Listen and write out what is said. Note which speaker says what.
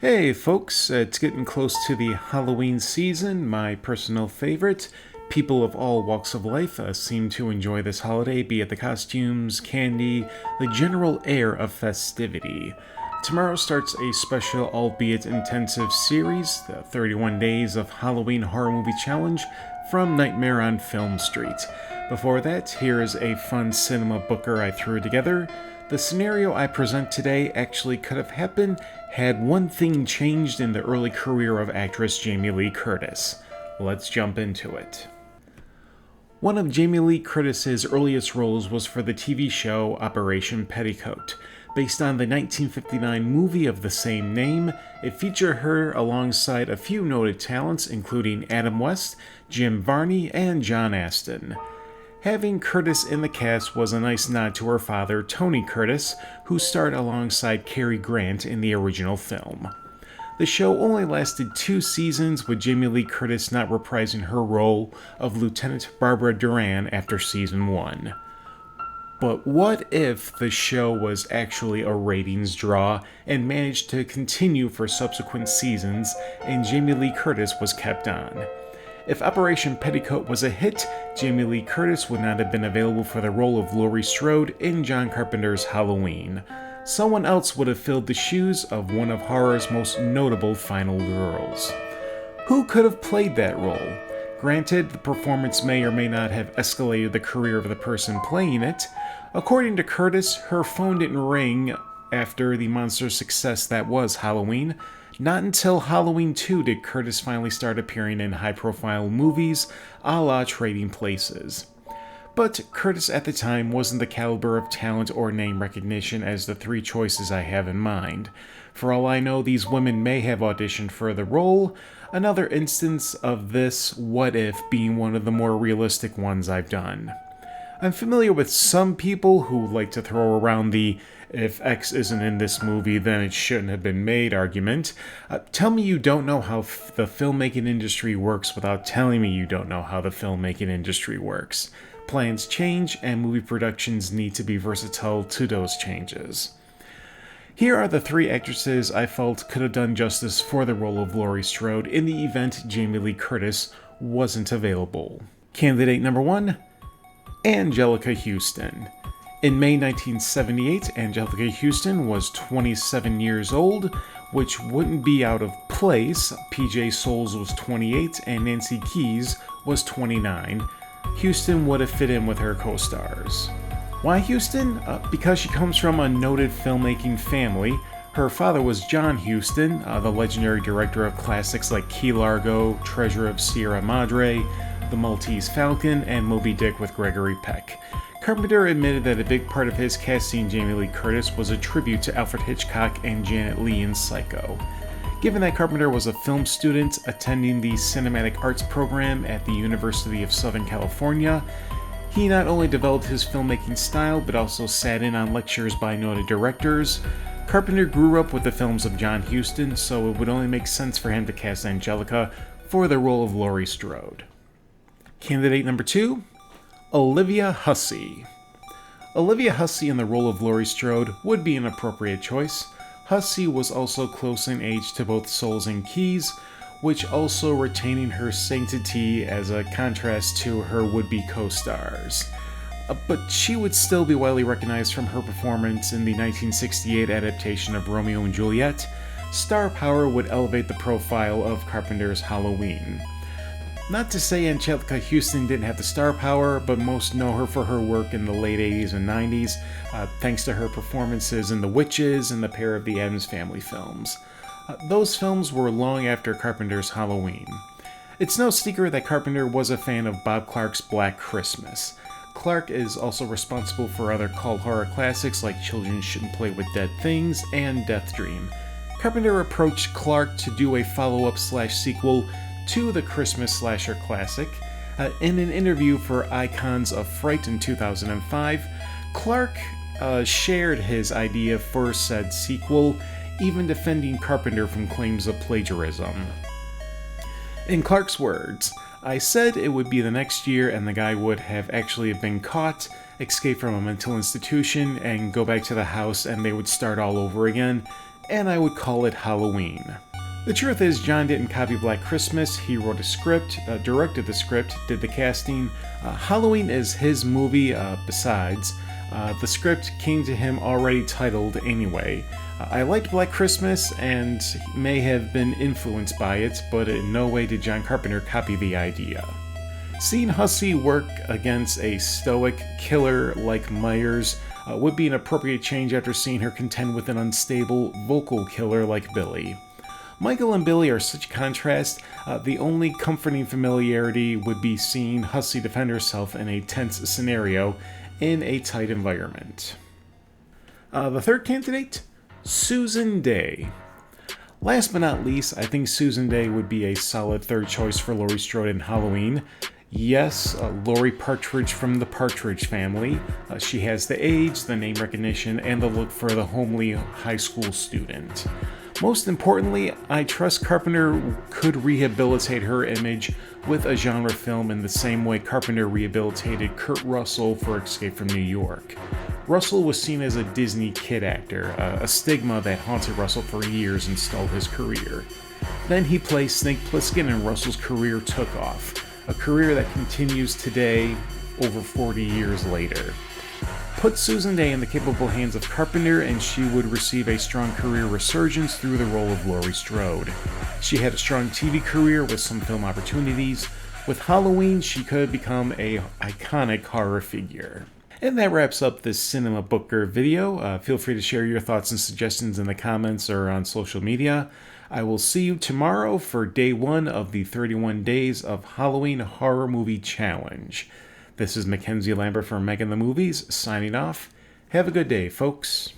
Speaker 1: Hey folks, it's getting close to the Halloween season, my personal favorite. People of all walks of life seem to enjoy this holiday, be it the costumes, candy, the general air of festivity. Tomorrow starts a special, albeit intensive series, the 31 Days of Halloween Horror Movie Challenge from Nightmare on Film Street. Before that, here is a fun cinema booker I threw together. The scenario I present today actually could have happened had one thing changed in the early career of actress Jamie Lee Curtis. Let's jump into it. One of Jamie Lee Curtis's earliest roles was for the TV show Operation Petticoat. Based on the 1959 movie of the same name, it featured her alongside a few noted talents including Adam West, Jim Varney, and John Astin. Having Curtis in the cast was a nice nod to her father, Tony Curtis, who starred alongside Cary Grant in the original film. The show only lasted 2 seasons, with Jamie Lee Curtis not reprising her role of Lieutenant Barbara Duran after season 1. But what if the show was actually a ratings draw and managed to continue for subsequent seasons and Jamie Lee Curtis was kept on? If Operation Petticoat was a hit, Jamie Lee Curtis would not have been available for the role of Laurie Strode in John Carpenter's Halloween. Someone else would have filled the shoes of one of horror's most notable final girls. Who could have played that role? Granted, the performance may or may not have escalated the career of the person playing it. According to Curtis, her phone didn't ring after the monster success that was Halloween. Not until Halloween 2 did Curtis finally start appearing in high-profile movies, a la Trading Places. But Curtis at the time wasn't the caliber of talent or name recognition as the 3 choices I have in mind. For all I know, these women may have auditioned for the role, another instance of this what if being one of the more realistic ones I've done. I'm familiar with some people who like to throw around the "if X isn't in this movie, then it shouldn't have been made" argument. Tell me you don't know how the filmmaking industry works without telling me you don't know how the filmmaking industry works. Plans change, and movie productions need to be versatile to those changes. Here are the 3 actresses I felt could have done justice for the role of Laurie Strode in the event Jamie Lee Curtis wasn't available. Candidate number 1, Anjelica Huston. In May 1978, Anjelica Huston was 27 years old, which wouldn't be out of place. PJ Soles was 28 and Nancy Keys was 29. Huston would have fit in with her co-stars. Why Huston? Because she comes from a noted filmmaking family. Her father was John Huston, the legendary director of classics like Key Largo, Treasure of Sierra Madre, The Maltese Falcon, and Moby Dick with Gregory Peck. Carpenter admitted that a big part of his casting Jamie Lee Curtis was a tribute to Alfred Hitchcock and Janet Leigh in Psycho. Given that Carpenter was a film student attending the Cinematic Arts program at the University of Southern California, he not only developed his filmmaking style but also sat in on lectures by noted directors. Carpenter grew up with the films of John Huston, so it would only make sense for him to cast Anjelica for the role of Laurie Strode. Candidate number 2, Olivia Hussey. Olivia Hussey in the role of Laurie Strode would be an appropriate choice. Hussey was also close in age to both Soles and Keys, which also retaining her sanctity as a contrast to her would-be co-stars. But she would still be widely recognized from her performance in the 1968 adaptation of Romeo and Juliet. Star power would elevate the profile of Carpenter's Halloween. Not to say Anjelica Huston didn't have the star power, but most know her for her work in the late 80s and 90s, thanks to her performances in The Witches and the pair of the Addams Family films. Those films were long after Carpenter's Halloween. It's no secret that Carpenter was a fan of Bob Clark's Black Christmas. Clark is also responsible for other cult horror classics like Children Shouldn't Play with Dead Things and Death Dream. Carpenter approached Clark to do a follow-up/sequel to the Christmas slasher classic. In an interview for Icons of Fright in 2005, Clark shared his idea for said sequel, even defending Carpenter from claims of plagiarism. In Clark's words, "I said it would be the next year and the guy would have actually been caught, escape from a mental institution, and go back to the house and they would start all over again. and I would call it Halloween. The truth is, John didn't copy Black Christmas. He wrote a script, directed the script, did the casting. Halloween is his movie. Besides, the script came to him already titled anyway. I liked Black Christmas and may have been influenced by it, but in no way did John Carpenter copy the idea. Seeing Hussey work against a stoic killer like Myers would be an appropriate change after seeing her contend with an unstable vocal killer like Billy. Michael and Billy are such contrast. The only comforting familiarity would be seeing Hussey defend herself in a tense scenario in a tight environment. The third candidate? Susan Day. Last but not least, I think Susan Day would be a solid third choice for Laurie Strode in Halloween. Yes, Laurie Partridge from the Partridge Family. She has the age, the name recognition, and the look for the homely high school student. Most importantly, I trust Carpenter could rehabilitate her image with a genre film in the same way Carpenter rehabilitated Kurt Russell for Escape from New York. Russell was seen as a Disney kid actor, a stigma that haunted Russell for years and stalled his career. Then he played Snake Plissken and Russell's career took off, a career that continues today, over 40 years later. Put Susan Day in the capable hands of Carpenter and she would receive a strong career resurgence through the role of Laurie Strode. She had a strong TV career with some film opportunities. With Halloween, she could become an iconic horror figure. And that wraps up this Cinema Booker video. Feel free to share your thoughts and suggestions in the comments or on social media. I will see you tomorrow for day 1 of the 31 Days of Halloween Horror Movie Challenge. This is Mackenzie Lambert from Mack in the Movies, signing off. Have a good day, folks.